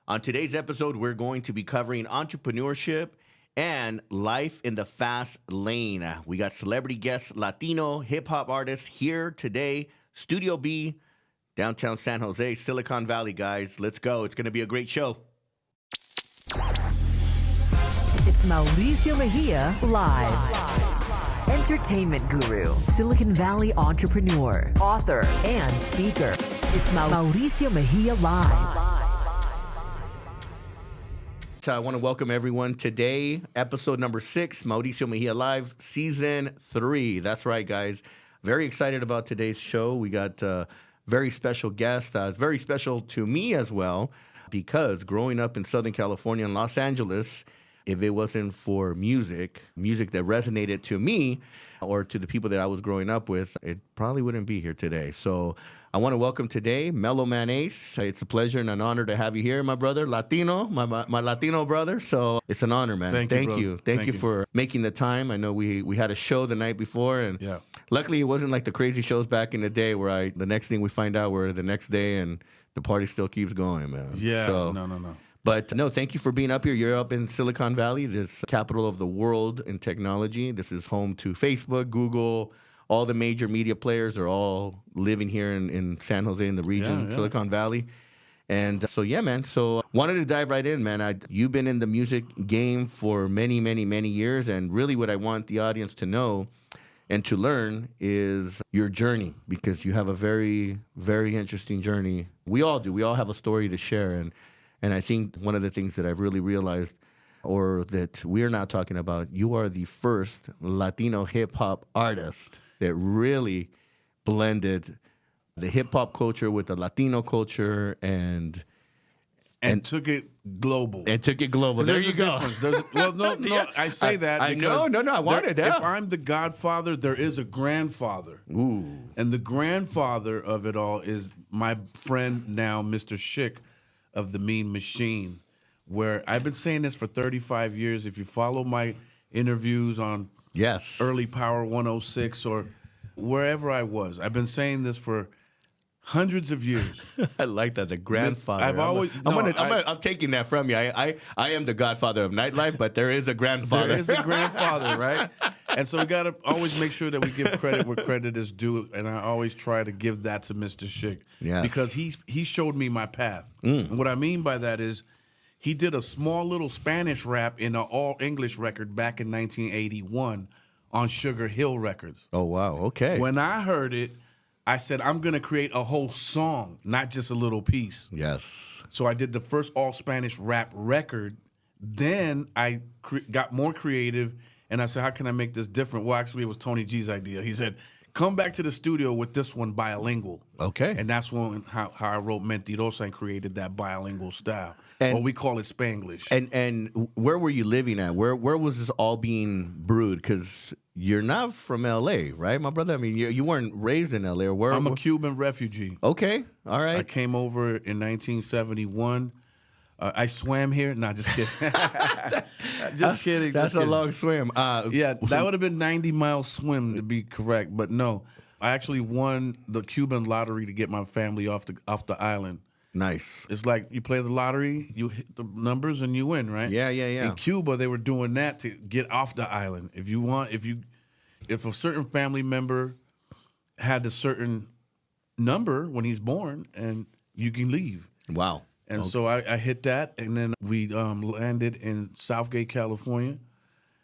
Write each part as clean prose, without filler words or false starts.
On today's episode, we're going to be covering entrepreneurship and life in the fast lane. We got celebrity guest Latino hip hop artists here today, Studio B, downtown San Jose, Silicon Valley, guys. Let's go. It's going to be a great show. It's Mauricio Mejia live. Entertainment guru, Silicon Valley entrepreneur, author, and speaker. It's Mauricio Mejia live. I want to welcome everyone today, episode number 6, Mauricio Mejia Live, season 3. That's right, guys. Very excited about today's show. We got a very special guest. It's very special to me as well, because growing up in Southern California and Los Angeles, if it wasn't for music that resonated to me or to the people that I was growing up with, it probably wouldn't be here today. So I want to welcome today Mellow Man Ace. It's a pleasure and an honor to have you here, my brother, Latino, my Latino brother. So it's an honor, man. Thank you. Thank you for making the time. I know we had a show the night before, and luckily it wasn't like the crazy shows back in the day where the next thing we find out we're the next day and the party still keeps going, man. Yeah, so, no. But no, thank you for being up here. You're up in Silicon Valley, this capital of the world in technology. This is home to Facebook, Google, all the major media players are all living here in San Jose, in the region, Silicon Valley. And so, yeah, man. So wanted to dive right in, man. You've been in the music game for many, many, many years. And really what I want the audience to know and to learn is your journey, because you have a very, very interesting journey. We all do. We all have a story to share. And I think one of the things that I've really realized, or that we're now talking about, you are the first Latino hip-hop artist that really blended the hip-hop culture with the Latino culture and took it global. And took it global. There you go. No, I say that because I wanted that. If I'm the godfather, there is a grandfather. Ooh. And the grandfather of it all is my friend now, Mr. Schick of the Mean Machine, where I've been saying this for 35 years. If you follow my interviews on Early Power 106 or wherever I was, I've been saying this for hundreds of years. I like that, the grandfather. I'm taking that from you. I am the godfather of Nightlife, but there is a grandfather. There is a grandfather, right? And so we got to always make sure that we give credit where credit is due, and I always try to give that to Mr. Schick, because he showed me my path. And what I mean by that is he did a small little Spanish rap in an all-English record back in 1981 on Sugar Hill Records. Oh, wow. Okay. When I heard it, I said, I'm going to create a whole song, not just a little piece. Yes. So I did the first all-Spanish rap record. Then I got more creative, and I said, how can I make this different? Well, actually, it was Tony G's idea. He said, come back to the studio with this one bilingual. Okay. And that's how I wrote Mentirosa and created that bilingual style. Or we call it Spanglish. And where were you living at? Where was this all being brewed? Because you're not from L.A., right, my brother? I mean, you weren't raised in L.A. Or I'm a Cuban refugee. Okay, all right. I came over in 1971. I swam here. No, just kidding. Just kidding. That's a long swim. That would have been 90-mile swim to be correct. But no, I actually won the Cuban lottery to get my family off the island. Nice. It's like you play the lottery, you hit the numbers, and you win, right? Yeah. In Cuba, they were doing that to get off the island. If a certain family member had a certain number when he's born, and you can leave. Wow. And so I hit that, and then we landed in Southgate, California,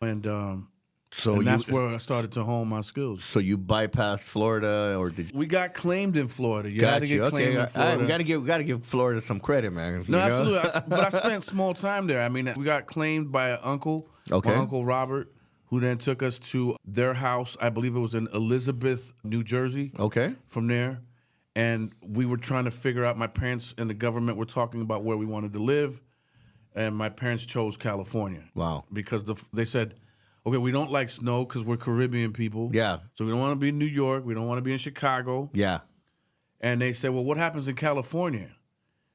and that's where I started to hone my skills. So you bypassed Florida, or did you? We got claimed in Florida. You had to get claimed in Florida. We got to give Florida some credit, man. No, absolutely. But I spent small time there. I mean, we got claimed by an uncle, my Uncle Robert, who then took us to their house. I believe it was in Elizabeth, New Jersey. Okay. From there. And we were trying to figure out, my parents and the government were talking about where we wanted to live. And my parents chose California. Wow. Because they said, okay, we don't like snow because we're Caribbean people. Yeah. So we don't want to be in New York. We don't want to be in Chicago. Yeah. And they said, well, what happens in California?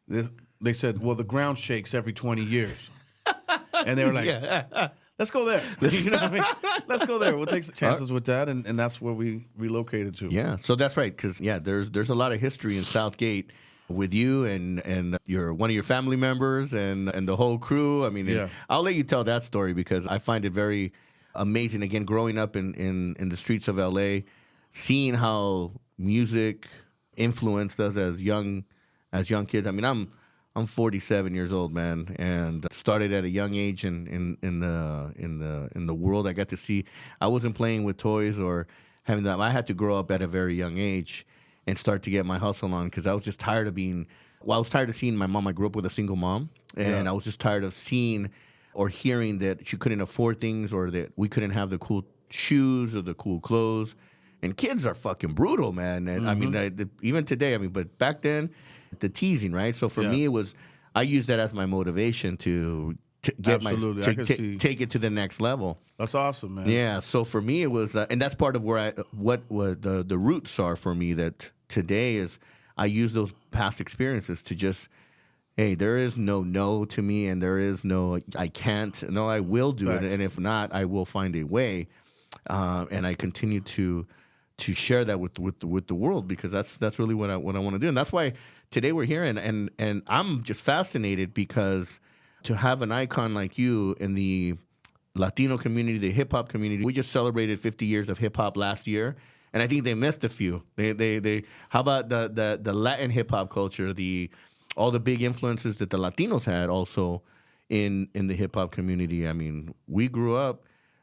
They said, well, the ground shakes every 20 years. And they were like, let's go there. You know what I mean? Let's go there. We'll take some chances with that. And that's where we relocated to. Yeah. So that's right. Because, there's a lot of history in Southgate. with you and your one of your family members and the whole crew. I mean, I'll let you tell that story because I find it very amazing. Again, growing up in the streets of LA, seeing how music influenced us as young kids. I mean, I'm 47 years old, man, and started at a young age in the world. I got to see. I wasn't playing with toys or having that. I had to grow up at a very young age and start to get my hustle on because I was just tired of being. Well, I was tired of seeing my mom. I grew up with a single mom, and I was just tired of seeing or hearing that she couldn't afford things or that we couldn't have the cool shoes or the cool clothes. And kids are fucking brutal, man. And I mean, even today, I mean, but back then, the teasing, right? So for me, it was, I used that as my motivation to get take it to the next level. That's awesome, man. Yeah. So for me, it was, and that's part of where what the roots are for me. That today is, I use those past experiences to just, hey, there is no to me, and there is no I can't. No, I will do it, and if not, I will find a way. And I continue to share that with the world because that's really what I want to do, and that's why today we're here, and I'm just fascinated because to have an icon like you in the Latino community, the hip hop community, we just celebrated 50 years of hip hop last year, and I think they missed a few. They how about the Latin hip hop culture, all the big influences that the Latinos had also in the hip hop community. I mean,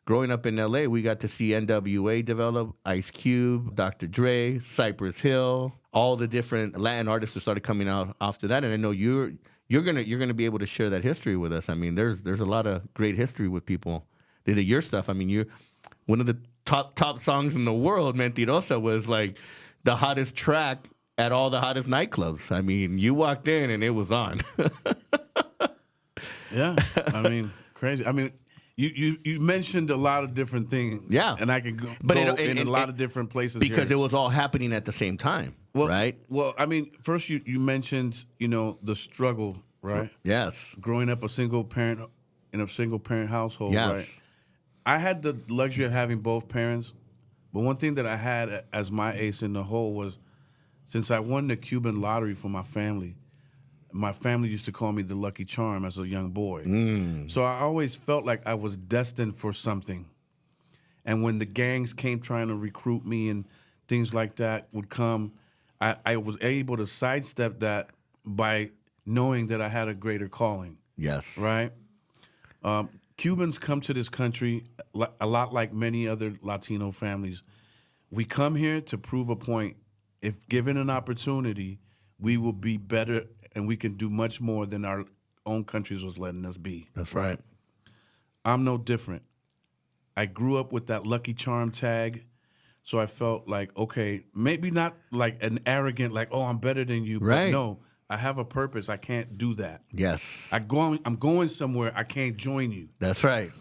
growing up in LA, we got to see NWA develop, Ice Cube, Dr. Dre, Cypress Hill, all the different Latin artists that started coming out after that. And I know you're gonna be able to share that history with us. I mean, there's a lot of great history with people that did your stuff. I mean, you're one of the top songs in the world, Mentirosa, was like the hottest track at all the hottest nightclubs. I mean, you walked in and it was on. Yeah, I mean, crazy. I mean, you mentioned a lot of different things. Yeah. And I could go in a lot of different places because here. it was all happening at the same time, right? Well, I mean, first you mentioned, the struggle, right? Yes. Growing up in a single parent household, yes. Right? I had the luxury of having both parents, but one thing that I had as my ace in the hole was since I won the Cuban lottery for my family used to call me the Lucky Charm as a young boy. So I always felt like I was destined for something. And when the gangs came trying to recruit me and things like that would come, I was able to sidestep that by knowing that I had a greater calling. Yes. Right? Cubans come to this country a lot like many other Latino families. We come here to prove a point. If given an opportunity, we will be better and we can do much more than our own countries was letting us be. That's right. I'm no different. I grew up with that Lucky Charm tag, so I felt like, okay, maybe not like an arrogant, like, oh, I'm better than you, right. But no, I have a purpose. I can't do that. Yes. I'm going somewhere. I can't join you. That's right.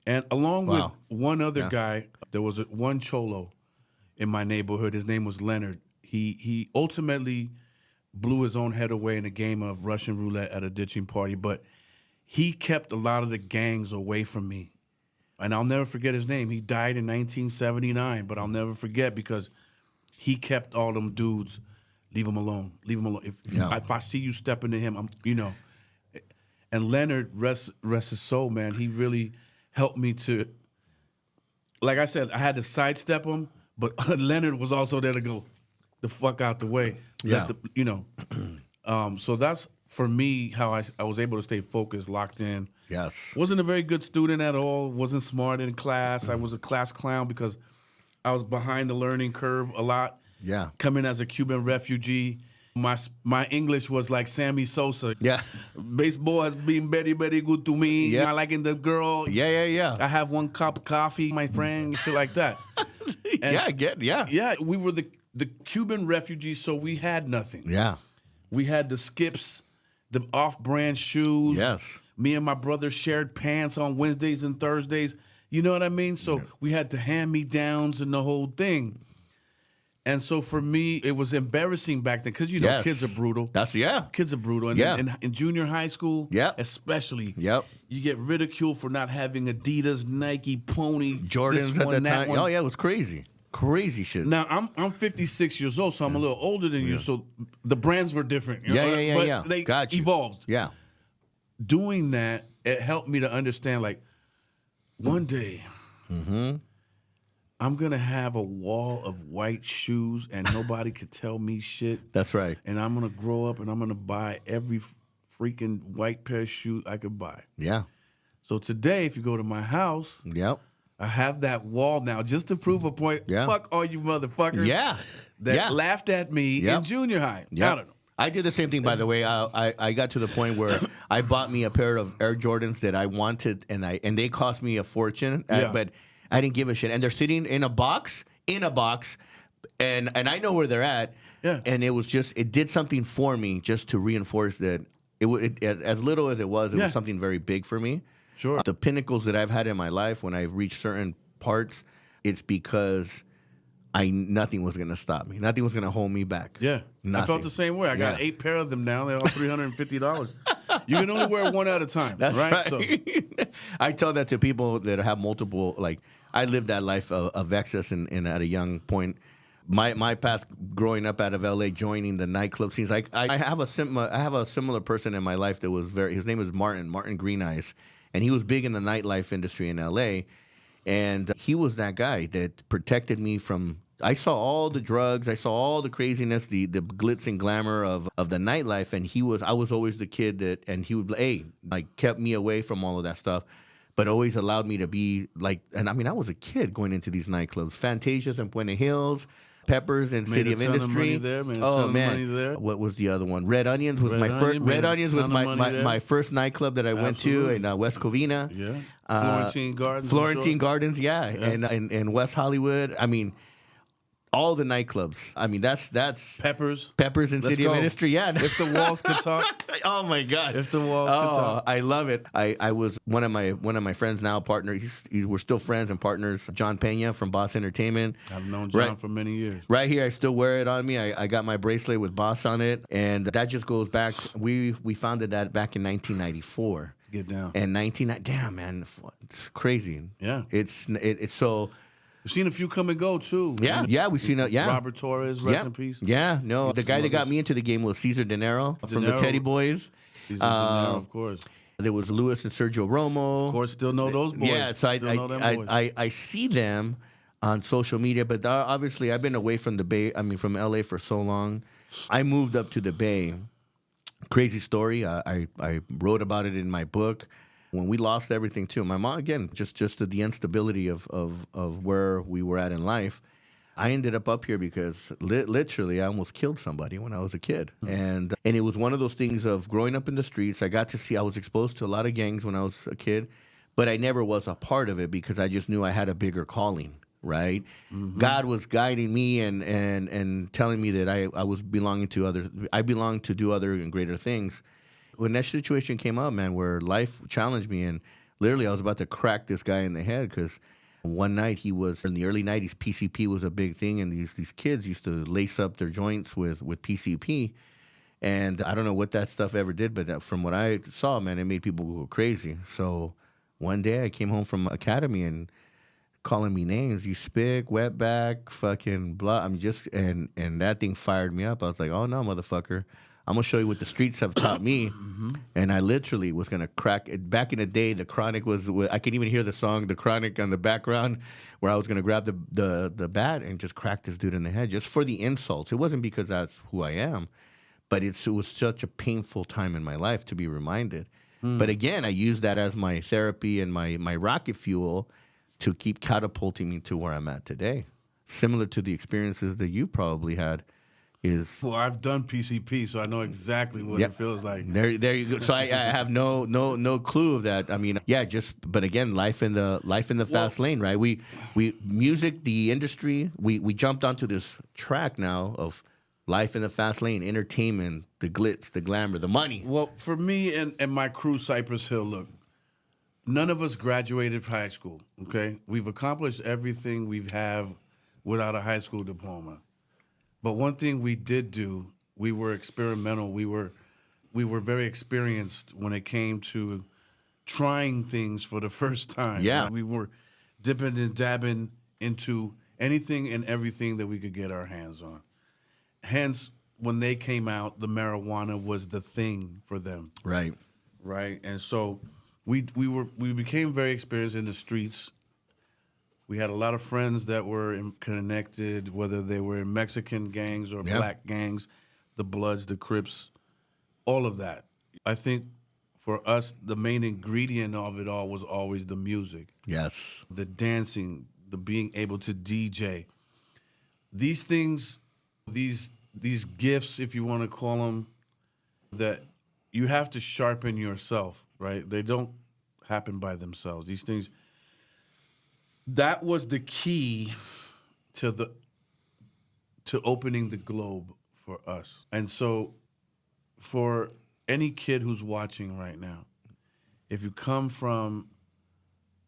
And along with one other guy, there was one cholo in my neighborhood. His name was Leonard. He ultimately blew his own head away in a game of Russian roulette at a ditching party, but he kept a lot of the gangs away from me. And I'll never forget his name. He died in 1979, but I'll never forget because he kept all them dudes, leave him alone, leave him alone. If I see you step into him, And Leonard, rest his soul, man, he really helped me to, like I said, I had to sidestep him, but Leonard was also there to go the fuck out the way. So that's, for me, how I was able to stay focused, locked in. Yes. Wasn't a very good student at all. Wasn't smart in class. I was a class clown because I was behind the learning curve a lot. Yeah. Coming as a Cuban refugee, my English was like Sammy Sosa. Yeah. Baseball has been very, very good to me. Yeah. I liking the girl. Yeah. I have one cup of coffee, my friend, shit like that. Yeah, we were the Cuban refugees, so we had nothing. Yeah. We had the skips, the off-brand shoes. Yes. Me and my brother shared pants on Wednesdays and Thursdays. You know what I mean? So we had the hand-me-downs and the whole thing. And so for me, it was embarrassing back then because, kids are brutal. Kids are brutal. And in junior high school, especially, you get ridiculed for not having Adidas, Nike, Pony, Jordans at that time. Oh, yeah, it was crazy. Crazy shit. Now I'm 56 years old, so I'm a little older than you. So the brands were different. But they evolved. Yeah. Doing that, it helped me to understand. Like one day, I'm gonna have a wall of white shoes, and nobody could tell me shit. That's right. And I'm gonna grow up, and I'm gonna buy every freaking white pair of shoes I could buy. Yeah. So today, if you go to my house, I have that wall now just to prove a point. Yeah. Fuck all you motherfuckers. Yeah. That laughed at me in junior high. Yeah. I don't know. I did the same thing, by the way. I got to the point where I bought me a pair of Air Jordans that I wanted, and they cost me a fortune, but I didn't give a shit. And they're sitting in a box, and I know where they're at. Yeah. And it did something for me just to reinforce that as little as it was something very big for me. Sure. The pinnacles that I've had in my life, when I've reached certain parts, it's because nothing was going to stop me. Nothing was going to hold me back. Yeah. Nothing. I felt the same way. I got 8 pair of them now. They're all $350. You can only wear one at a time. That's right. So I tell that to people that have multiple, like, I lived that life of excess and at a young point. My path growing up out of LA, joining the nightclub scenes. I have a similar person in my life that was his name is Martin Green Eyes. And he was big in the nightlife industry in L.A., and he was that guy that protected me from. I saw all the drugs, I saw all the craziness, the glitz and glamour of the nightlife, and I was always the kid and he would, kept me away from all of that stuff, but always allowed me to be like, and I mean, I was a kid going into these nightclubs, Fantasias in Puente Hills, Peppers and City of Industry. What was the other one? Red Onions was my first. Red Onions was my first nightclub that I went to in West Covina. Yeah, Florentine Gardens. Florentine Gardens, and in West Hollywood. I mean, all the nightclubs. I mean, that's Peppers and City of Industry. Yeah, if the walls could talk. Oh my God! If the walls could talk. I love it. I was one of my friends now, partner. We're still friends and partners. John Pena from Boss Entertainment. I've known John for many years. Right here, I still wear it on me. I got my bracelet with Boss on it, and that just goes back. We founded that back in 1994. Get down. And damn man, it's crazy. Yeah. It's so. We've seen a few come and go too. Yeah, we've seen Robert Torres, rest in peace. Yeah, no, the guy that got me into the game was Cesar De Niro from the Teddy Boys. Cesar De Niro, of course. There was Luis and Sergio Romo. Of course, still know those boys. Yeah, so I see them on social media, but obviously I've been away from the Bay. I mean, from LA for so long. I moved up to the Bay. Crazy story. I wrote about it in my book. When we lost everything too, my mom, again, just the instability of where we were at in life, I ended up here because literally I almost killed somebody when I was a kid. Mm-hmm. And it was one of those things of growing up in the streets. I was exposed to a lot of gangs when I was a kid, but I never was a part of it because I just knew I had a bigger calling, right? Mm-hmm. God was guiding me and telling me that I belonged to do other and greater things. When that situation came up, man, where life challenged me, and literally I was about to crack this guy in the head because one night in the early 90s, PCP was a big thing, and these kids used to lace up their joints with PCP. And I don't know what that stuff ever did, but from what I saw, man, it made people go crazy. So one day I came home from academy and calling me names, you spick, wetback, fucking blah. And that thing fired me up. I was like, oh no, motherfucker. I'm going to show you what the streets have taught me. Mm-hmm. And I literally was going to crack it. Back in the day, The Chronic was, I can even hear the song, The Chronic on the background, where I was going to grab the bat and just crack this dude in the head just for the insults. It wasn't because that's who I am, but it was such a painful time in my life to be reminded. Mm. But again, I used that as my therapy and my rocket fuel to keep catapulting me to where I'm at today. Similar to the experiences that you probably had. Well, I've done PCP, so I know exactly what it feels like. There you go. So I have no clue of that. I mean, but again, life in the fast lane, right? We music, the industry, we jumped onto this track now of life in the fast lane, entertainment, the glitz, the glamour, the money. Well, for me and my crew, Cypress Hill, look, none of us graduated from high school. Okay, we've accomplished everything we have without a high school diploma. But one thing we did do, we were experimental. We were very experienced when it came to trying things for the first time. Yeah. We were dipping and dabbing into anything and everything that we could get our hands on. Hence, when they came out, the marijuana was the thing for them. Right. Right. And so we became very experienced in the streets. We had a lot of friends that were connected, whether they were in Mexican gangs or black gangs, the Bloods, the Crips, all of that. I think for us, the main ingredient of it all was always the music. Yes. The dancing, the being able to DJ. These things, these gifts, if you want to call them, that you have to sharpen yourself, right? They don't happen by themselves. These things, that was the key to opening the globe for us. And so for any kid who's watching right now, if you come from,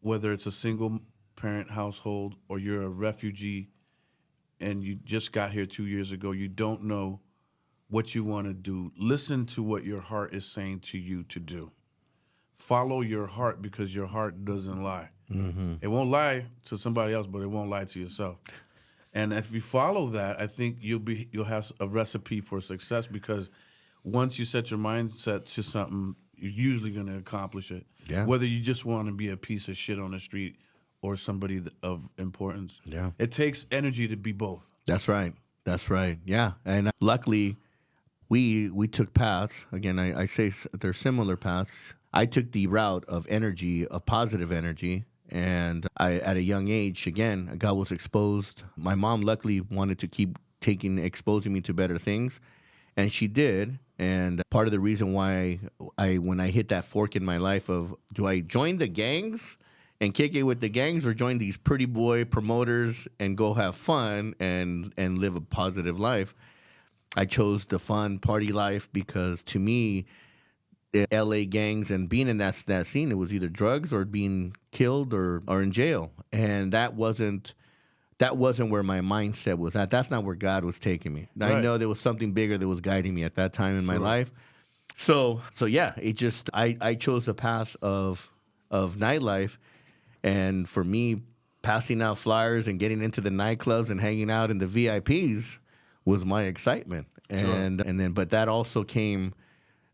whether it's a single parent household or you're a refugee and you just got here 2 years ago, you don't know what you want to do, listen to what your heart is saying to you to do. Follow your heart, because your heart doesn't lie. Mm-hmm. It won't lie to somebody else, but it won't lie to yourself. And if you follow that, I think you'll have a recipe for success, because once you set your mindset to something, you're usually going to accomplish it. Yeah. Whether you just want to be a piece of shit on the street or somebody of importance. Yeah. It takes energy to be both. That's right. That's right. Yeah. And luckily, we took paths. Again, I say they're similar paths. I took the route of energy, of positive energy. And at a young age, again, God was exposed. My mom luckily wanted to keep exposing me to better things. And she did. And part of the reason why when I hit that fork in my life of, do I join the gangs and kick it with the gangs, or join these pretty boy promoters and go have fun and live a positive life? I chose the fun party life, because to me, LA gangs and being in that scene, it was either drugs or being killed or in jail. And that wasn't where my mindset was at. That's not where God was taking me. Right. I know there was something bigger that was guiding me at that time in my life. So yeah, it just, I chose the path of nightlife. And for me, passing out flyers and getting into the nightclubs and hanging out in the VIPs was my excitement. But that also came,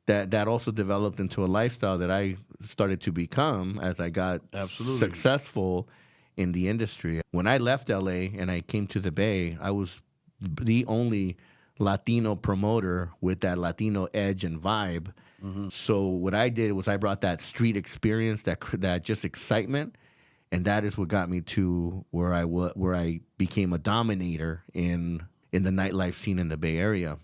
that also developed into a lifestyle that I started to become as I got successful in the industry. When I left LA and I came to the Bay, I was the only Latino promoter with that Latino edge and vibe. Mm-hmm. So what I did was I brought that street experience, that just excitement, and that is what got me to where I became a dominator in the nightlife scene in the Bay Area.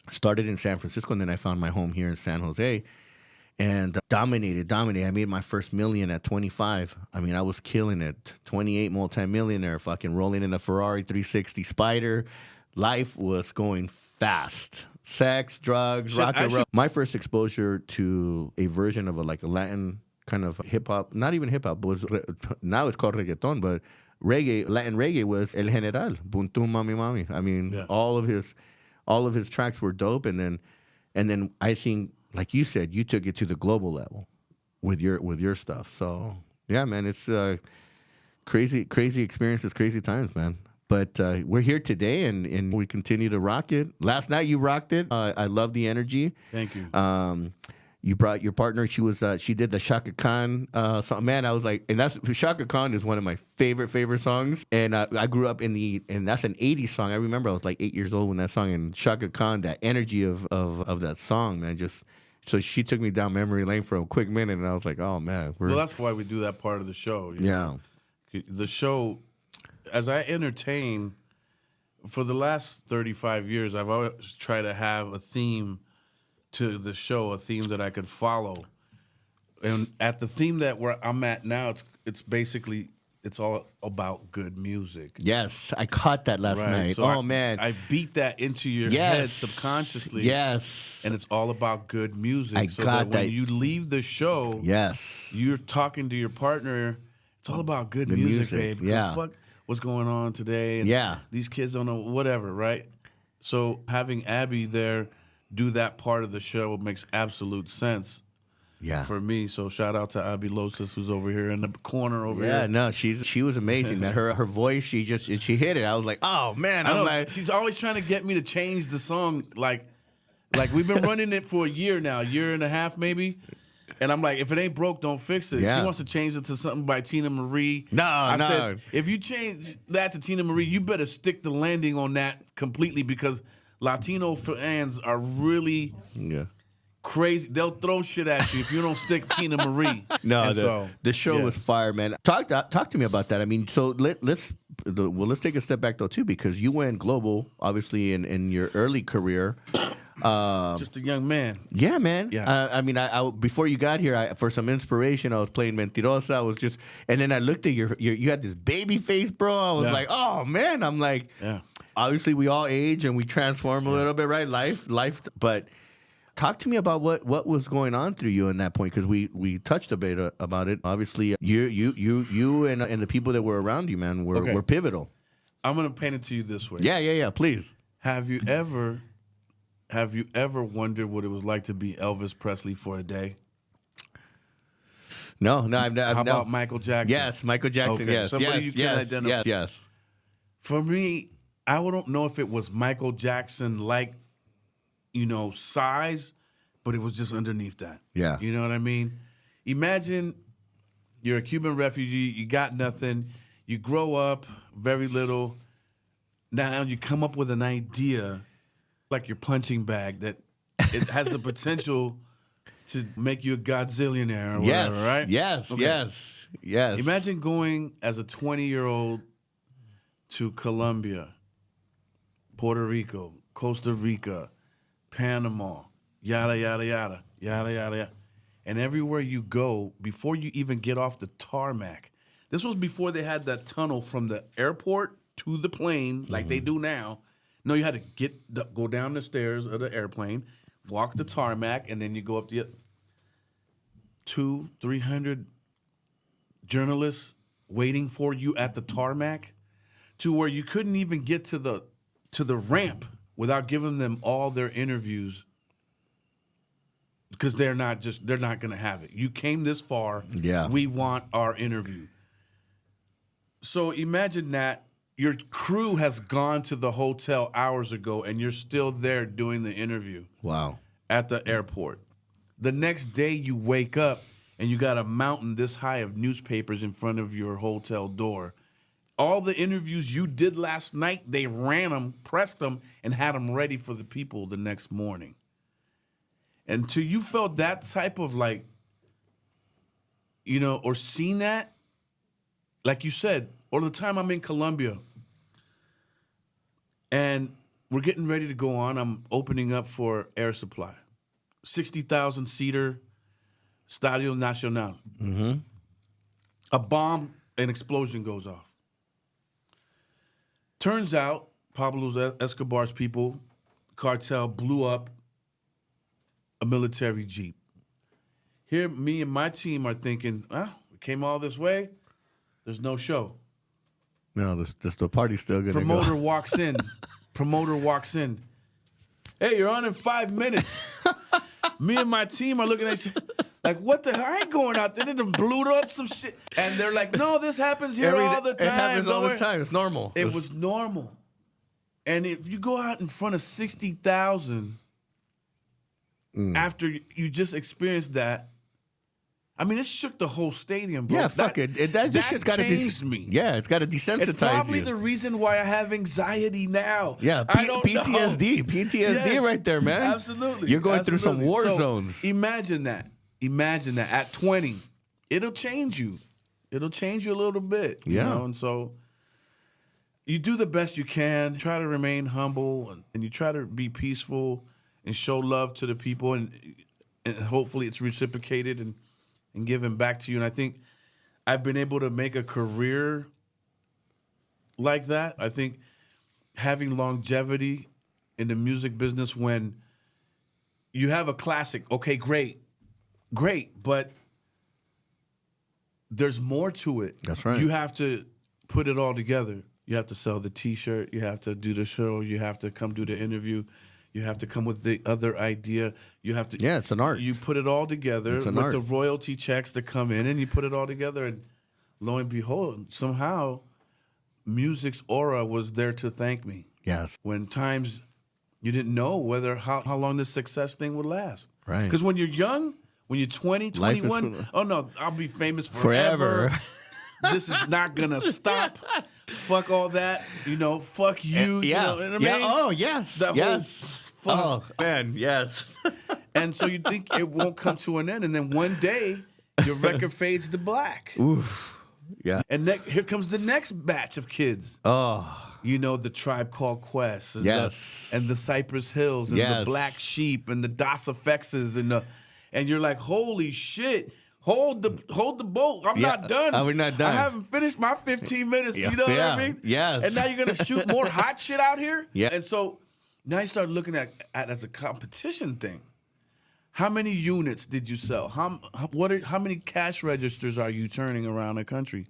Started in San Francisco, and then I found my home here in San Jose, and dominated. I made my first million at 25. I mean, I was killing it. 28 multimillionaire, fucking rolling in a Ferrari 360 Spider. Life was going fast. Sex, drugs, rock and roll. My first exposure to a version of a Latin kind of hip hop, not even hip hop, now it's called reggaeton, but reggae, Latin reggae was El General, Buntum Mami Mami. I mean, all of his tracks were dope, and then I think, like you said, you took it to the global level with your stuff. So yeah, man, it's crazy experiences, crazy times, man. But we're here today, and we continue to rock it. Last night you rocked it. I love the energy. Thank you. You brought your partner. She did the Shaka Khan song. Man, I was like, and that's Shaka Khan is one of my favorite songs. And I grew up and that's an 80s song. I remember I was like 8 years old when that song, and Shaka Khan, that energy of that song, man, so she took me down memory lane for a quick minute, and I was like, oh man. Well, that's why we do that part of the show. You know? The show, as I entertain, for the last 35 years, I've always tried to have a theme to the show, a theme that I could follow. And at the theme where I'm at now, it's basically, it's all about good music. Yes, I caught that last night. So man. I beat that into your head subconsciously. Yes. And it's all about good music. When you leave the show, you're talking to your partner, it's all about good music, babe. Yeah. Fuck what's going on today. And these kids don't know whatever, right? So having Abby there do that part of the show makes absolute sense. for me. So shout out to Abilosis, who's over here in the corner over here. Yeah, no, she was amazing, man. Her voice, she hit it. I was like, oh man, I'm like, she's always trying to get me to change the song. Like we've been running it for a year now, year and a half maybe. And I'm like, if it ain't broke, don't fix it. Yeah. She wants to change it to something by Tina Marie. I said, if you change that to Tina Marie, you better stick the landing on that completely, because Latino fans are really crazy. They'll throw shit at you if you don't stick Tina Marie. No, the show was fire, man. Talk to me about that. I mean, so let's take a step back though too, because you went global, obviously in your early career. Just a young man. Yeah, man. Yeah. I mean, I before you got here, for some inspiration, I was playing Mentirosa. I was just, and then I looked at you had this baby face, bro. I was like, oh man. I'm like, obviously we all age and we transform a little bit, right? Life. But talk to me about what was going on through you in that point, because we touched a bit about it. Obviously, you and the people that were around you, man, were pivotal. I'm gonna paint it to you this way. Yeah. Please. Have you ever wondered what it was like to be Elvis Presley for a day? No, I've How about Michael Jackson? Yes, Michael Jackson. Okay. Yes, Somebody you can identify. Yes. For me, I don't know if it was Michael Jackson like, size, but it was just underneath that. Yeah. You know what I mean? Imagine you're a Cuban refugee, you got nothing, you grow up very little, now you come up with an idea like your punching bag that it has the potential to make you a godzillionaire or whatever, right? Yes, Okay. yes. Imagine going as a 20-year-old to Colombia, Puerto Rico, Costa Rica, Panama, yada, yada, yada, yada, yada, yada. And everywhere you go, before you even get off the tarmac, this was before they had that tunnel from the airport to the plane like they do now. No, you had to go down the stairs of the airplane, walk the tarmac, and then you go up the 200-300 journalists waiting for you at the tarmac, to where you couldn't even get to the ramp without giving them all their interviews, because they're not going to have it. You came this far. Yeah. We want our interview. So imagine that. Your crew has gone to the hotel hours ago, and you're still there doing the interview. Wow. At the airport. The next day you wake up, and you got a mountain this high of newspapers in front of your hotel door. All the interviews you did last night, they ran them, pressed them, and had them ready for the people the next morning. Until you felt that type of or seen that, like you said, or the time I'm in Colombia and we're getting ready to go on, I'm opening up for Air Supply. 60,000 seater Estadio Nacional. Mm-hmm. A bomb, an explosion goes off. Turns out Pablo Escobar's people, cartel, blew up a military Jeep. Here, me and my team are thinking, we came all this way, there's no show. No, the party's still gonna Promoter go. walks in. Hey, you're on in 5 minutes. Me and my team are looking at you like, what the hell? I ain't going out there. They done blew up some shit. And they're like, no, this happens here all the time. It happens all the time. It's normal. It was normal. And if you go out in front of 60,000 after you just experienced that, I mean, it shook the whole stadium, bro. Yeah, fuck it. That shit's got to changed me. Yeah, it's got to desensitize It's probably you. the reason why I have anxiety now. Yeah, I don't know. PTSD right there, man. Absolutely. You're going through some war So, zones. Imagine that. At 20, it'll change you. It'll change you a little bit. Yeah. You know? And so you do the best you can. Try to remain humble, and you try to be peaceful and show love to the people, and hopefully it's reciprocated and given back to you. And I think I've been able to make a career like that. I think having longevity in the music business, when you have a classic, okay, great, but there's more to it. That's right. You have to put it all together. You have to sell the T-shirt. You have to do the show. You have to come do the interview. You have to come with the other idea. You have to. Yeah, it's an art. You put it all together with the royalty checks that come in, and you put it all together, and lo and behold, somehow, music's aura was there to thank me. Yes. When times you didn't know how long this success thing would last. Right. Because when you're young, when you're 20, 21, oh no, I'll be famous forever. This is not gonna stop. Fuck all that. Fuck you. Yeah. You know what I mean? Yeah. Oh, yes. Yes. Oh, man, yes. And so you think it won't come to an end, and then one day your record fades to black. Oof. Yeah. And here comes the next batch of kids. Oh. The Tribe Called Quest. And the Cypress Hills and the Black Sheep and the Das Effects and you're like, holy shit. Hold the boat. I'm not done. We're not done. I haven't finished my 15 minutes. You know what I mean? Yes. And now you're going to shoot more hot shit out here? Yeah. And so now you start looking at it as a competition thing. How many units did you sell? How many cash registers are you turning around the country?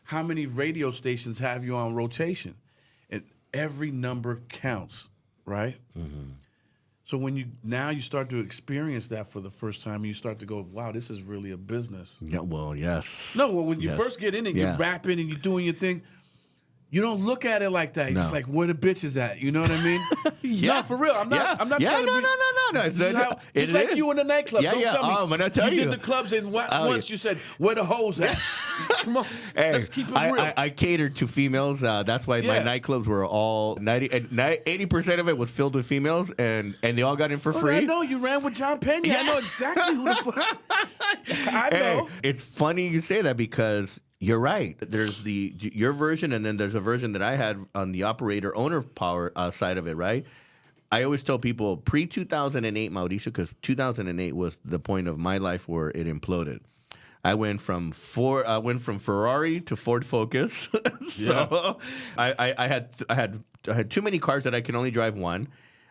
How many radio stations have you on rotation? And every number counts, right? Mm-hmm. So when you start to experience that for the first time, you start to go, wow, this is really a business. Yeah, well, yes. No, when you first get in and you're rapping and you're doing your thing, you don't look at it like that. You're just like, where the bitches at? You know what I mean? No, for real. I'm not trying to be. No. It's like you in the nightclub. Don't tell me. I'm gonna tell you. You did the clubs and once you said, where the hoes at? Come on. Hey, let's keep it real. I catered to females. That's why my nightclubs were all 80% of it was filled with females, and they all got in for free. I know. You ran with John Pena. Yeah. I know exactly who the fuck. I know. It's funny you say that because you're right. There's your version, and then there's a version that I had on the operator owner power side of it, right? I always tell people pre-2008, Mauricio, because 2008 was the point of my life where it imploded. I went from Ferrari to Ford Focus. So I had too many cars that I could only drive one.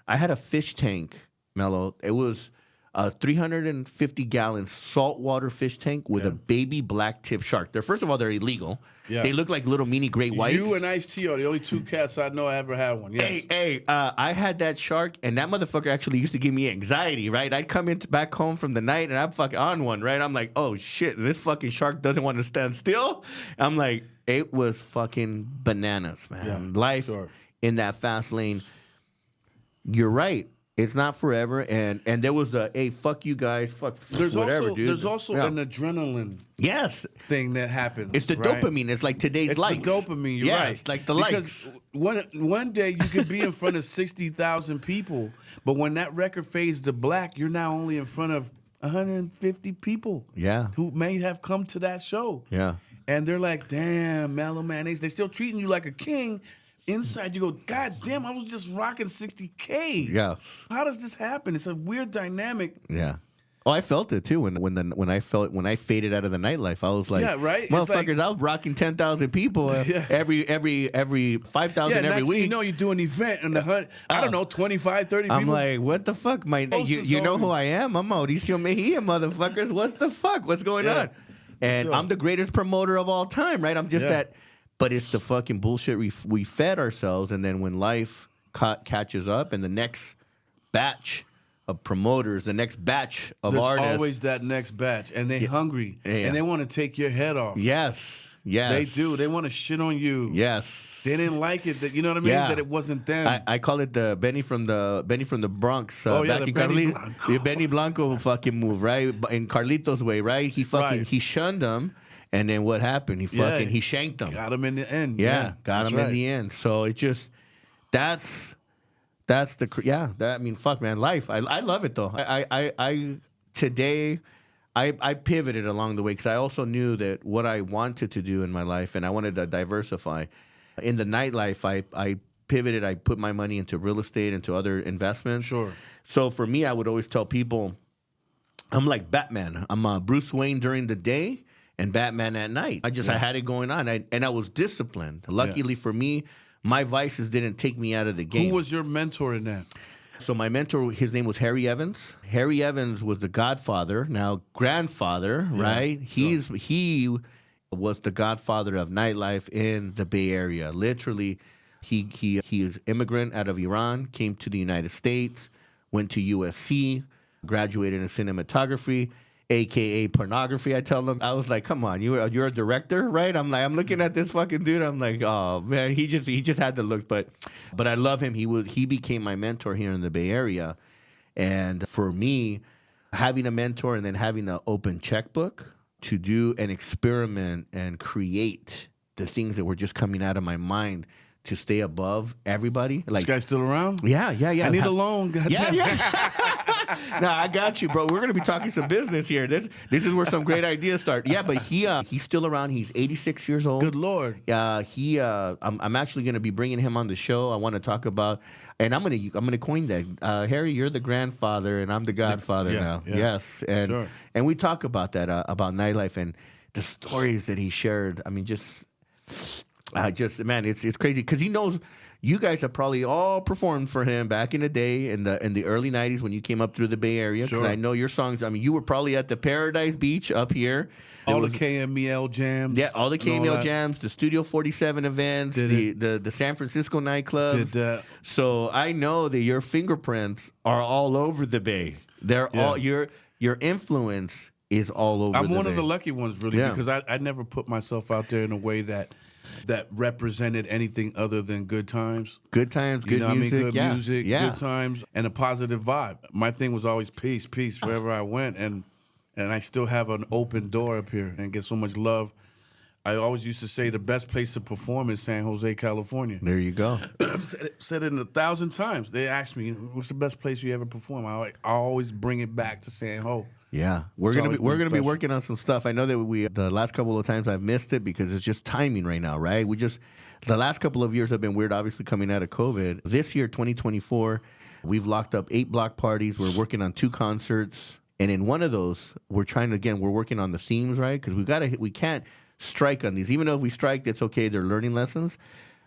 I had a fish tank, Mellow. It was a 350-gallon saltwater fish tank with a baby black tip shark. First of all, they're illegal. Yeah. They look like little mini great whites. You and Ice-T are the only two cats I know I ever had one. Yes. Hey, I had that shark, and that motherfucker actually used to give me anxiety, right? I'd come back home from the night, and I'm fucking on one, right? I'm like, oh, shit, this fucking shark doesn't want to stand still. I'm like, it was fucking bananas, man. Yeah, life in that fast lane. You're right. It's not forever, and there was the hey, fuck you guys, fuck whatever, dude. There's also an adrenaline thing that happens. It's the dopamine. It's like today's likes. It's the dopamine. You're right. It's like the likes. Because one day you could be in front of 60,000 people, but when that record fades to black, you're now only in front of 150 people. Yeah. Who may have come to that show. Yeah. And they're like, damn, Mellow Man Ace. They're still treating you like a king. Inside, you go, God damn, I was just rocking 60K. Yeah. How does this happen? It's a weird dynamic. Yeah. Oh, I felt it too when I faded out of the nightlife. I was like, yeah, right. Motherfuckers, I was rocking 10,000 people every 5,000 every week. You know, you do an event and I don't know, 25, 30 people. I'm like, what the fuck? You know who I am? I'm Mauricio Mejia, motherfuckers. What the fuck? What's going on? And I'm the greatest promoter of all time, right? I'm just that. But it's the fucking bullshit we fed ourselves, and then when life catches up, and the next batch of promoters, the next batch of artists. There's always that next batch, and they're hungry, and they want to take your head off. Yes. They do. They want to shit on you. Yes. They didn't like it. That you know what I mean? That it wasn't them. I call it the Benny from the Bronx. Back in Benny Blanco. The Benny Blanco fucking move, right? In Carlito's way, right? He shunned them. And then what happened? He shanked him. Got him in the end. Yeah, got him in the end. So it just that's I mean, fuck, man, life. I love it though. Today I pivoted along the way because I also knew that what I wanted to do in my life, and I wanted to diversify. In the nightlife, I pivoted. I put my money into real estate, into other investments. Sure. So for me, I would always tell people, I'm like Batman. I'm Bruce Wayne during the day and Batman at night. I had it going on, and I was disciplined. Luckily for me, my vices didn't take me out of the game. Who was your mentor in that? So my mentor, his name was Harry Evans. Harry Evans was the godfather, now grandfather, right? He was the godfather of nightlife in the Bay Area. Literally, He is immigrant out of Iran, came to the United States, went to USC, graduated in cinematography, aka pornography. I tell them, I was like, come on, you're a director, right? I'm looking at this fucking dude. I'm like, oh man, he just had the look, but I love him. He became my mentor here in the Bay Area, and for me, having a mentor and then having an open checkbook to do an experiment and create the things that were just coming out of my mind to stay above everybody. Like, this guy's still around? Yeah. I need a loan. Goddamn. Yeah. No, I got you, bro. We're gonna be talking some business here. This is where some great ideas start. Yeah, but he's still around. He's 86 years old. Good Lord. I'm actually gonna be bringing him on the show. I want to talk about, and I'm gonna coin that. Harry, you're the grandfather, and I'm the godfather now. Yeah. Yes, and we talk about that about Nightlife and the stories that he shared. I mean, man, it's crazy because he knows you guys have probably all performed for him back in the day in the early 90s when you came up through the Bay Area. Because I know your songs. I mean, you were probably at the Paradise Beach up here. All the KMEL jams. Yeah, all the KMEL jams, the Studio 47 events, the San Francisco nightclubs. So I know that your fingerprints are all over the Bay. They're all your influence is all over. I'm one Bay. of the lucky ones, really, because I never put myself out there in a way that represented anything other than good times. Good times, good music. Good music, good times, and a positive vibe. My thing was always peace wherever I went, and I still have an open door up here and get so much love. I always used to say the best place to perform is San Jose, California. There you go. I've said it 1,000 times. They asked me, "What's the best place you ever perform?" I always bring it back to San Jose. Yeah, we're gonna be working on some stuff. I know that the last couple of times I've missed it because it's just timing right now, right? The last couple of years have been weird, obviously coming out of COVID. This year, 2024, we've locked up 8 block parties. We're working on 2 concerts, and in one of those, we're working on the themes, right? Because we can't strike on these. Even though if we strike, it's okay. They're learning lessons.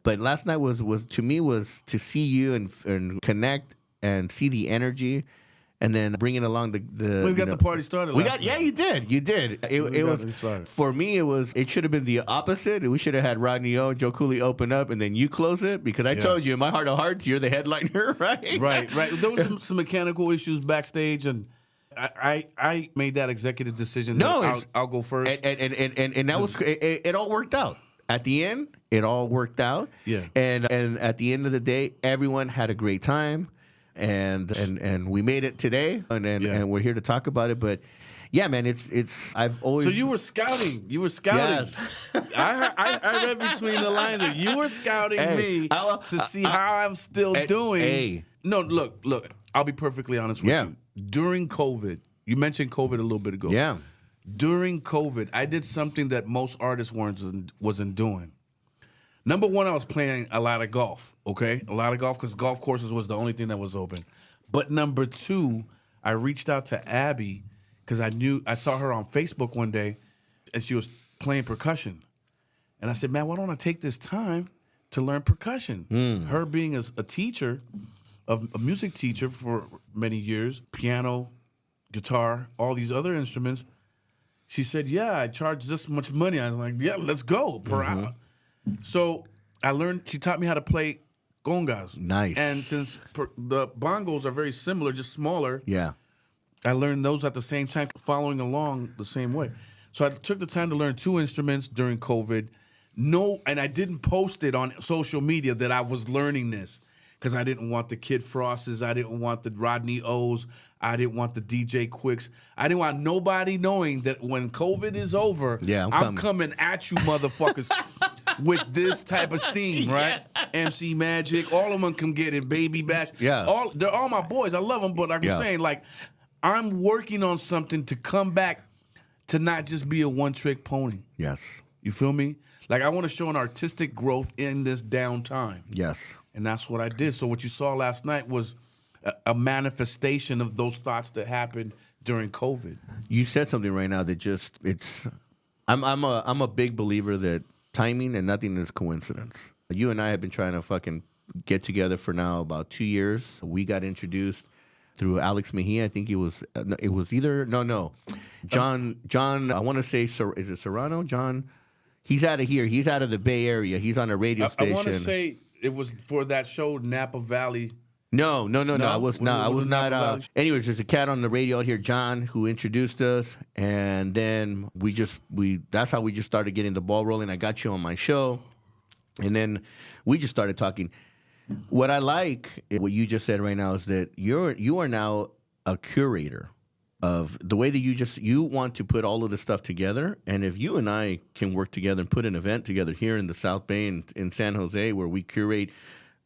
But last night was to me to see you and connect and see the energy. And then bringing along we got the party started. Yeah, you did. It was for me. It should have been the opposite. We should have had Rodney O and Joe Cooley open up, and then you close it because I told you in my heart of hearts you're the headliner, right? Right. There was some mechanical issues backstage, and I made that executive decision. No, I'll go first, and that was it. All worked out at the end. It all worked out. Yeah, and at the end of the day, everyone had a great time. And we made it today, and we're here to talk about it. But yeah, man, I've always. So you were scouting. Yes. I read between the lines. You were scouting me to see how I'm still doing. Hey. No, look. I'll be perfectly honest with you. During COVID, you mentioned COVID a little bit ago. Yeah. During COVID, I did something that most artists wasn't doing. Number one, I was playing a lot of golf, okay? A lot of golf because golf courses was the only thing that was open. But number two, I reached out to Abby because I saw her on Facebook one day and she was playing percussion. And I said, man, why don't I take this time to learn percussion? Her being a teacher, a music teacher for many years, piano, guitar, all these other instruments, she said, yeah, I charge this much money. I was like, yeah, let's go per hour. So I learned. She taught me how to play congas. Nice. And since the bongos are very similar, just smaller. Yeah. I learned those at the same time, following along the same way. So I took the time to learn 2 instruments during COVID. And I didn't post it on social media that I was learning this because I didn't want the Kid Frostes. I didn't want the Rodney O's. I didn't want the DJ Quicks. I didn't want nobody knowing that when COVID is over, I'm coming at you motherfuckers. With this type of steam, right? MC Magic, all of them can get it. Baby Bash, they're all my boys. I love them, but like I'm saying, like I'm working on something to come back to not just be a one-trick pony. Yes, you feel me? Like I want to show an artistic growth in this downtime. Yes, and that's what I did. So what you saw last night was a manifestation of those thoughts that happened during COVID. You said something right now that I'm a big believer that timing and nothing is coincidence. You and I have been trying to fucking get together for now about 2 years. We got introduced through Alex Mejia. I think it was either John. I want to say is it Serrano? John. He's out of here. He's out of the Bay Area. He's on a radio station. I want to say it was for that show Napa Valley. No. I was not. I was not. Napa Valley? Anyways, there's a cat on the radio out here, John, who introduced us, and then that's how we just started getting the ball rolling. I got you on my show, and then we just started talking. What I like, what you just said right now, is that you are now a curator of the way that you want to put all of this stuff together. And if you and I can work together and put an event together here in the South Bay in San Jose, where we curate.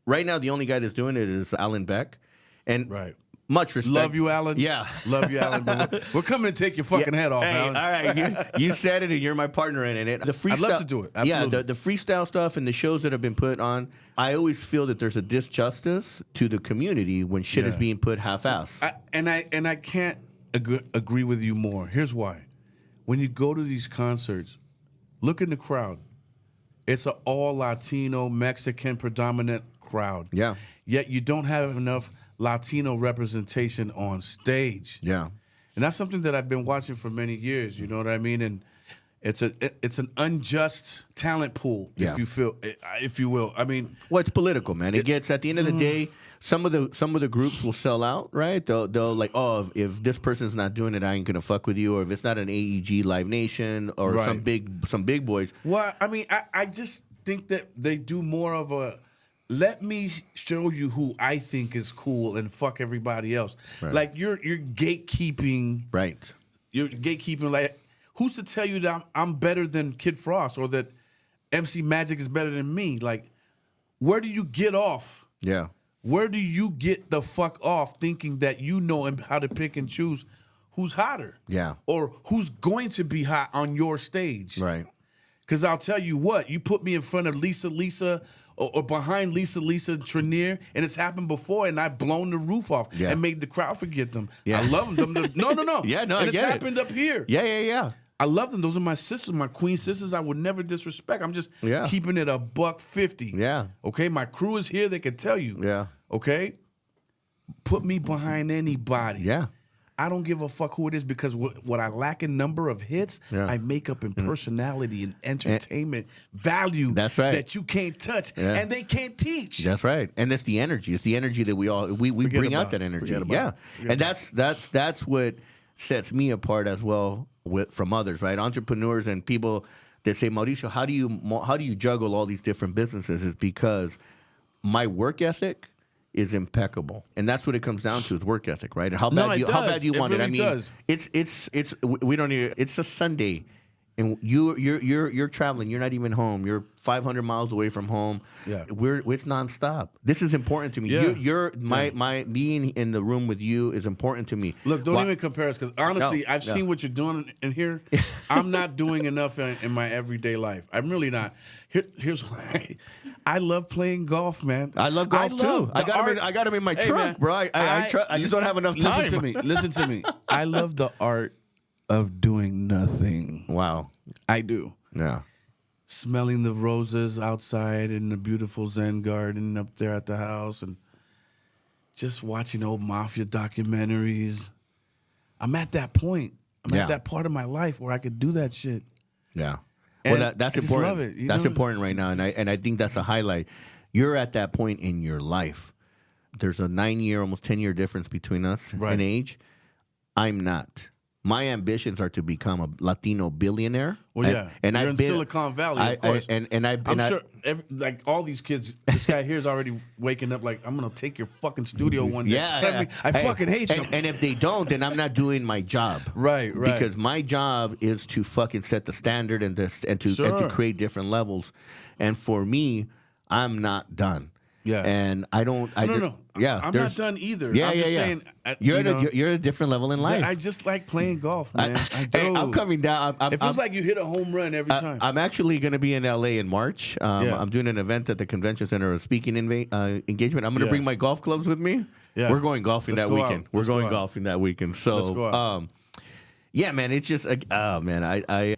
Right now, the only guy that's doing it is Alan Beck. And much respect. Love you, Alan. Yeah. Love you, Alan. But we're coming to take your fucking head off, hey, Alan. All right. You said it, and you're my partner in it. The freestyle, I'd love to do it. Absolutely. Yeah, the freestyle stuff and the shows that have been put on, I always feel that there's a disjustice to the community when shit is being put half-ass. And I can't agree with you more. Here's why. When you go to these concerts, look in the crowd. It's an all Latino, Mexican predominant crowd. Yeah. Yet you don't have enough Latino representation on stage. Yeah. And that's something that I've been watching for many years, you know what I mean? And it's an unjust talent pool, if you will. I mean, well, it's political, man. It gets at the end of the day, some of the groups will sell out, right? They'll like, oh, if this person's not doing it, I ain't gonna fuck with you. Or if it's not an AEG Live Nation or some big boys. Well, I mean, I just think that they do more of a let me show you who I think is cool and fuck everybody else. Right. Like you're gatekeeping. Right. You're gatekeeping. Like, who's to tell you that I'm better than Kid Frost or that MC Magic is better than me? Like, where do you get off? Yeah. Where do you get the fuck off thinking that you know how to pick and choose who's hotter? Yeah. Or who's going to be hot on your stage? Right. Because I'll tell you what, you put me in front of Lisa or behind Lisa Trenier, and it's happened before, and I've blown the roof off and made the crowd forget them. Yeah. I love them. No. Yeah, no, and I get it's happened up here. Yeah. I love them. Those are my sisters, my queen sisters. I would never disrespect. I'm just keeping it $150. Yeah. Okay, my crew is here. They can tell you. Yeah. Okay? Put me behind anybody. Yeah. I don't give a fuck who it is because what I lack in number of hits, I make up in personality and entertainment value. That's right. That you can't touch and they can't teach. That's right. And it's the energy. It's the energy that we bring out that energy. And that's what sets me apart as well from others, right? Entrepreneurs and people that say, Mauricio, how do you juggle all these different businesses? Is because my work ethic is impeccable, and that's what it comes down to: is work ethic, right? And how bad you want it. I mean, it's we don't need. It's a Sunday, and you're traveling. You're not even home. You're 500 miles away from home. Yeah, it's nonstop. This is important to me. Yeah. My being in the room with you is important to me. Look, don't even compare us because honestly, I've seen what you're doing in here. I'm not doing enough in my everyday life. I'm really not. Here's why. I love playing golf, man. I love golf too. I got him in my trunk, man, bro. I just don't have enough time. Listen to me. I love the art of doing nothing. Wow. I do. Yeah. Smelling the roses outside in the beautiful Zen garden up there at the house and just watching old mafia documentaries. I'm at that point. I'm at that part of my life where I could do that shit. Yeah. Well, that's important. Love it, that's important right now, and I think that's a highlight. You're at that point in your life. There's a 9-year, almost 10-year difference between us in age. I'm not. My ambitions are to become a Latino billionaire. Well, and you're in Silicon Valley, of course. I'm sure, like all these kids, this guy here is already waking up like, I'm going to take your fucking studio one day. Yeah, I fucking hate you. And if they don't, then I'm not doing my job. Right. Because my job is to fucking set the standard and to create different levels. And for me, I'm not done. Yeah, and I don't. No. Yeah, I'm not done either. Yeah, I'm just saying, you're at a different level in life. I just like playing golf, man. I do. Hey, I'm coming down. It feels like you hit a home run every time. I'm actually going to be in LA in March. I'm doing an event at the convention center, a speaking engagement. I'm going to bring my golf clubs with me. Yeah. We're going golfing that weekend. We're going golfing that weekend. So, let's go out. Yeah, man, it's just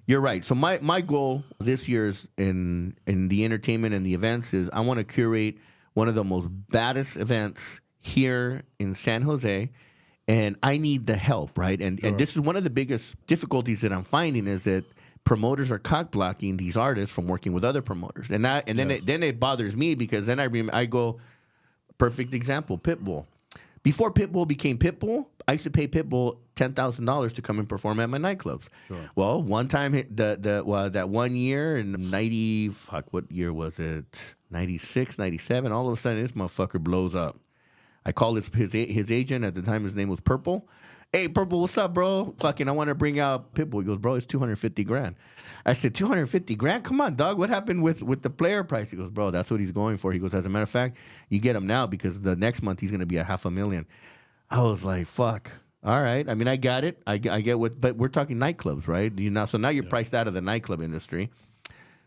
you're right. So my goal this year's in the entertainment and the events is I want to curate one of the most baddest events here in San Jose, and I need the help, right? And this is one of the biggest difficulties that I'm finding is that promoters are cock blocking these artists from working with other promoters, and then it bothers me because then I go, perfect example, Pitbull. Before Pitbull became Pitbull, I used to pay Pitbull $10,000 to come and perform at my nightclubs. Sure. Well, one time that 1 year in what year was it? 96, 97. All of a sudden, this motherfucker blows up. I called his agent at the time. His name was Purple. Hey, Purple, what's up, bro? I want to bring out Pitbull. He goes, bro, it's $250,000. I said, $250,000? Come on, dog. What happened with the player price? He goes, bro, that's what he's going for. He goes, as a matter of fact, you get him now because the next month he's going to be at $500,000. I was like, fuck. All right. I mean, I got it. I get but we're talking nightclubs, right? So now you're priced out of the nightclub industry.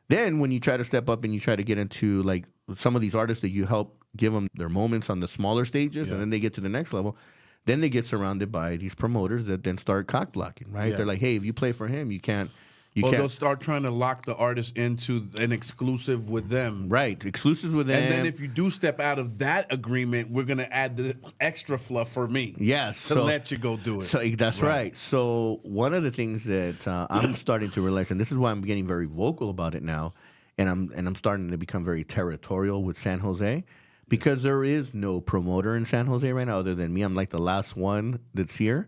Then when you try to step up and you try to get into like some of these artists that you help give them their moments on the smaller stages, and then they get to the next level. Then they get surrounded by these promoters that then start cock blocking, right? Yeah. They're like, hey, if you play for him, you can't. They'll start trying to lock the artist into an exclusive with them. Right, exclusives with them. And then if you do step out of that agreement, we're going to add the extra fluff for me. Yes. To let you go do it. So that's right. So one of the things that I'm starting to realize, and this is why I'm getting very vocal about it now, and I'm starting to become very territorial with San Jose, because there is no promoter in San Jose right now other than me. I'm like the last one that's here.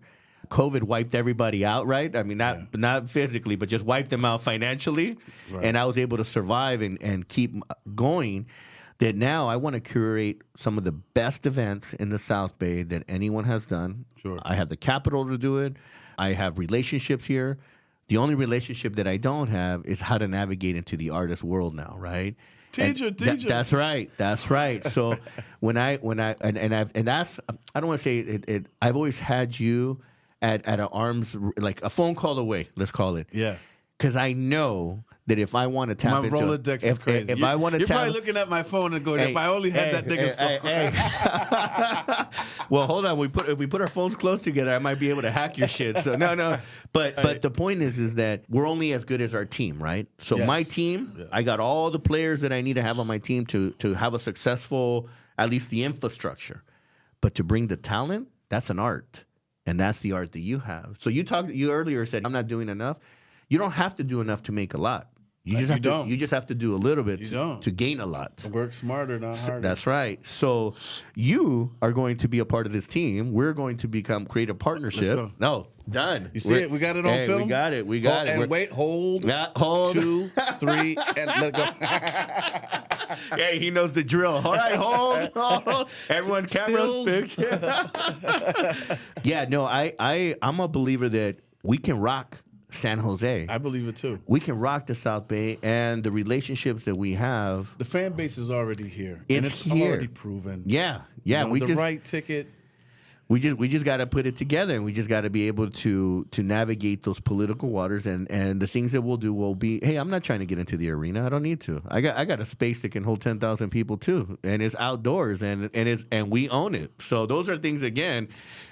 COVID wiped everybody out, right? I mean, not physically, but just wiped them out financially. Right. And I was able to survive and keep going. That now I want to curate some of the best events in the South Bay that anyone has done. Sure. I have the capital to do it. I have relationships here. The only relationship that I don't have is how to navigate into the artist world now, right? Teacher. That's right. So I don't want to say it. I've always had you at an arm's, like a phone call away. Let's call it. Yeah. Because I know that if I want to tap my into Rolodex is crazy. If I want to, you're probably looking at my phone and going, "If I only had that nigga's phone." Well, hold on. If we put our phones close together, I might be able to hack your shit. So no. But the point is that we're only as good as our team, right? So my team, I got all the players that I need to have on my team to have a successful, at least the infrastructure. But to bring the talent, that's an art, and that's the art that you have. So you earlier said I'm not doing enough. You don't have to do enough to make a lot. You just have to do a little bit to gain a lot. Work smarter, not harder. That's right. So you are going to be a part of this team. We're going to create a partnership. Let's go. No, done. You see it? We got it on film? We got it. And wait, hold. Yeah, hold. 2, 3, and let go. Yeah, he knows the drill. All right, hold. Everyone, cameras fixed. Yeah, no, I'm a believer that we can rock San Jose. I believe it too. We can rock the South Bay, and the relationships that we have. The fan base is already here. It's already proven. Yeah. Right ticket. We just got to put it together, and we just got to be able to navigate those political waters. And the things that we'll do will be, hey, I'm not trying to get into the arena. I don't need to. I got a space that can hold 10,000 people too, and it's outdoors, and we own it. So those are things, again,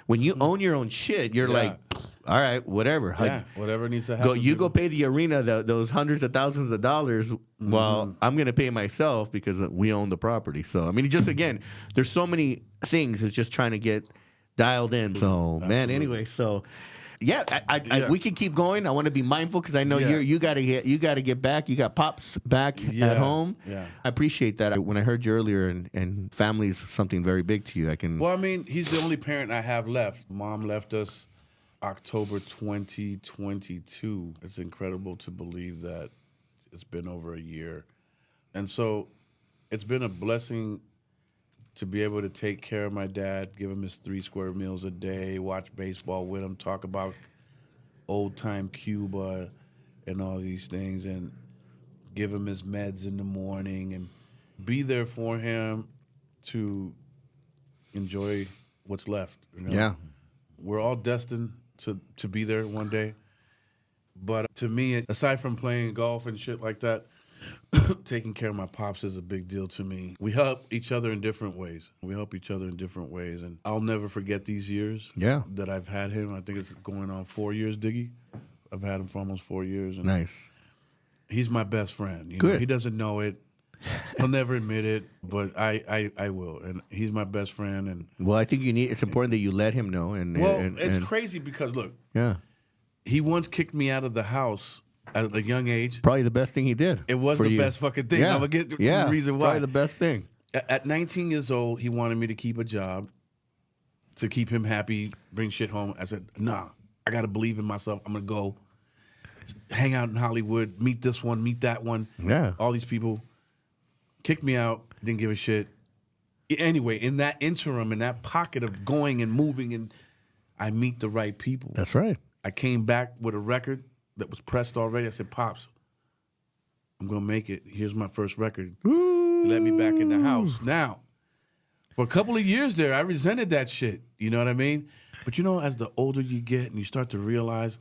when you own your own shit, you're like, all right, whatever. Whatever needs to happen. Go pay the arena those hundreds of thousands of dollars. Well, I'm going to pay myself because we own the property. So I mean, just again, there's so many things. It's just trying to get dialed in. So man, anyway, so yeah, we can keep going. I want to be mindful because I know you got to get back. You got pops back at home. Yeah, I appreciate that. When I heard you earlier, and family is something very big to you. Well, I mean, he's the only parent I have left. Mom left us October 2022. It's incredible to believe that it's been over a year. And so it's been a blessing to be able to take care of my dad, give him his 3 square meals a day, watch baseball with him, talk about old-time Cuba and all these things, and give him his meds in the morning and be there for him to enjoy what's left. You know? Yeah. We're all destined to be there one day. But to me, aside from playing golf and shit like that, taking care of my pops is a big deal to me. We help each other in different ways. And I'll never forget these years that I've had him. I think it's going on 4 years, Diggy. I've had him for almost 4 years. And nice. He's my best friend. You Good. know, he doesn't know it. He'll never admit it, but I will. And he's my best friend. And well, I think it's important that you let him know. It's crazy because, look, he once kicked me out of the house at a young age. Probably the best thing he did. It was for the you. best fucking thing. Yeah. I'm going to get to yeah. the reason why. Probably the best thing. At 19 years old, he wanted me to keep a job to keep him happy, bring shit home. I said, nah, I got to believe in myself. I'm going to go hang out in Hollywood, meet this one, meet that one. Yeah. All these people. Kicked me out, didn't give a shit. Anyway, in that interim, in that pocket of going and moving, and I meet the right people. That's right. I came back with a record that was pressed already. I said, Pops, I'm going to make it. Here's my first record. He let me back in the house. Now, for a couple of years there, I resented that shit. You know what I mean? But you know, as the older you get and you start to realize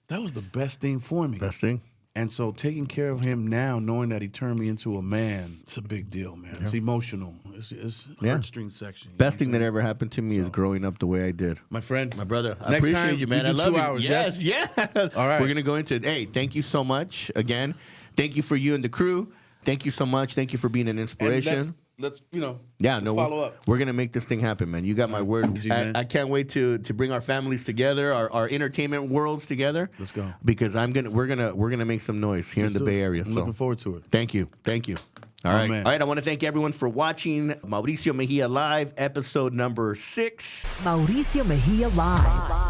that was the best thing for me. Best thing. And so taking care of him now, knowing that he turned me into a man, it's a big deal, man. It's emotional. It's heartstring section. Best thing that ever happened to me is growing up the way I did. My friend. My brother. I Next appreciate time, you, man. we I do love 2 you. hours, Yes, yes? yeah. All right. We're going to go into it. Hey, thank you so much again. Thank you for you and the crew. Thank you so much. Thank you for being an inspiration. Let's follow follow up. We're gonna make this thing happen, man. You got my word. Easy, man. I can't wait to bring our families together, our entertainment worlds together. Let's go. Because we're gonna make some noise here in the Bay Area. I'm so looking forward to it. thank you. All right. Man. All right. I want to thank everyone for watching Mauricio Mejia Live, episode number 6. Mauricio Mejia Live.